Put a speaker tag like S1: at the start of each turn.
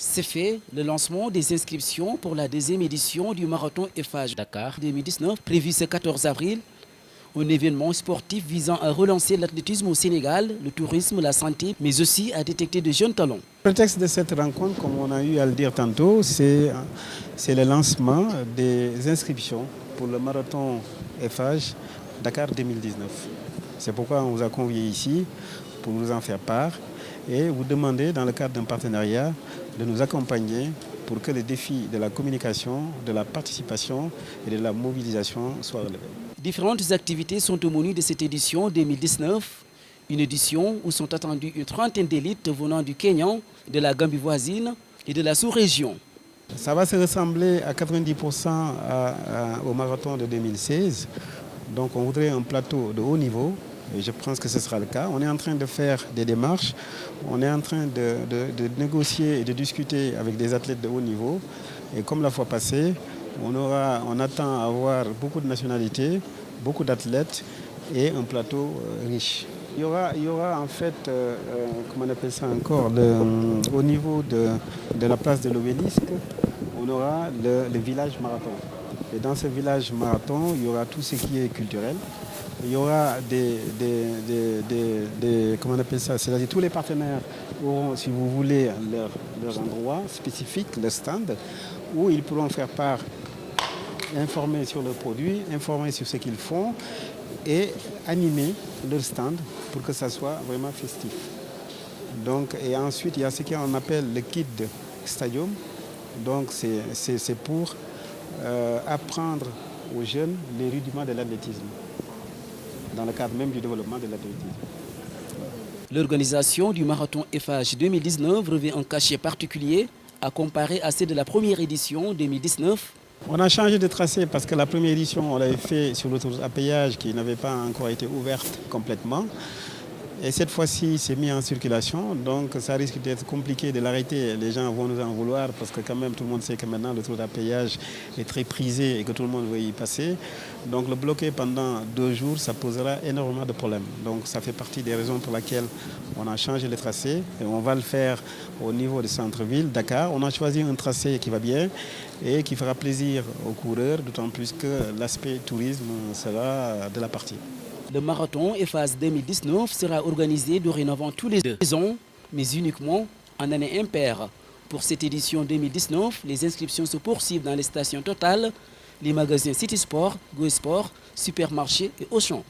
S1: C'est fait le lancement des inscriptions pour la deuxième édition du Marathon Eiffage Dakar 2019, prévu ce 14 avril. Un événement sportif visant à relancer l'athlétisme au Sénégal, le tourisme, la santé, mais aussi à détecter de jeunes talents.
S2: Le prétexte de cette rencontre, comme on a eu à le dire tantôt, c'est le lancement des inscriptions pour le Marathon Eiffage Dakar 2019. C'est pourquoi on vous a conviés ici pour vous en faire part et vous demander, dans le cadre d'un partenariat, de nous accompagner pour que les défis de la communication, de la participation et de la mobilisation soient relevés.
S1: Différentes activités sont au menu de cette édition 2019. Une édition où sont attendues une trentaine d'élites venant du Kenya, de la Gambie voisine et de la sous-région.
S2: Ça va se ressembler à 90% au marathon de 2016. Donc on voudrait un plateau de haut niveau. Et je pense que ce sera le cas. On est en train de faire des démarches, on est en train de négocier et de discuter avec des athlètes de haut niveau. Et comme la fois passée, on attend à avoir beaucoup de nationalités, beaucoup d'athlètes et un plateau riche. Il y aura en fait, comment on appelle ça encore, au niveau de la place de l'Obélisque, on aura le village marathon. Et dans ce village marathon, il y aura tout ce qui est culturel. Il y aura comment on appelle ça, c'est-à-dire tous les partenaires auront, si vous voulez, leur endroit spécifique, le stand, où ils pourront faire part, informer sur leurs produits, informer sur ce qu'ils font et animer leur stand pour que ça soit vraiment festif. Donc, et ensuite, il y a ce qu'on appelle le Kid Stadium. Donc, c'est pour apprendre aux jeunes les rudiments de l'athlétisme, dans le cadre même du développement de l'athlétisme.
S1: L'organisation du Marathon Eiffage 2019 revêt un cachet particulier à comparer à celle de la première édition 2019.
S2: On a changé de tracé parce que la première édition, on l'avait fait sur l'autoroute à péage qui n'avait pas encore été ouverte complètement. Et cette fois-ci, c'est mis en circulation, donc ça risque d'être compliqué de l'arrêter. Les gens vont nous en vouloir parce que quand même tout le monde sait que maintenant l'autoroute à péage est très prisée et que tout le monde veut y passer. Donc le bloquer pendant 2 jours, ça posera énormément de problèmes. Donc ça fait partie des raisons pour lesquelles on a changé le tracé et on va le faire au niveau du centre-ville, Dakar. On a choisi un tracé qui va bien et qui fera plaisir aux coureurs, d'autant plus que l'aspect tourisme sera de la partie.
S1: Le Marathon Eiffage 2019 sera organisé dorénavant tous les 2 ans, mais uniquement en année impaire. Pour cette édition 2019, les inscriptions se poursuivent dans les stations Total, les magasins City Sport, Go Sport, Supermarché et Auchan.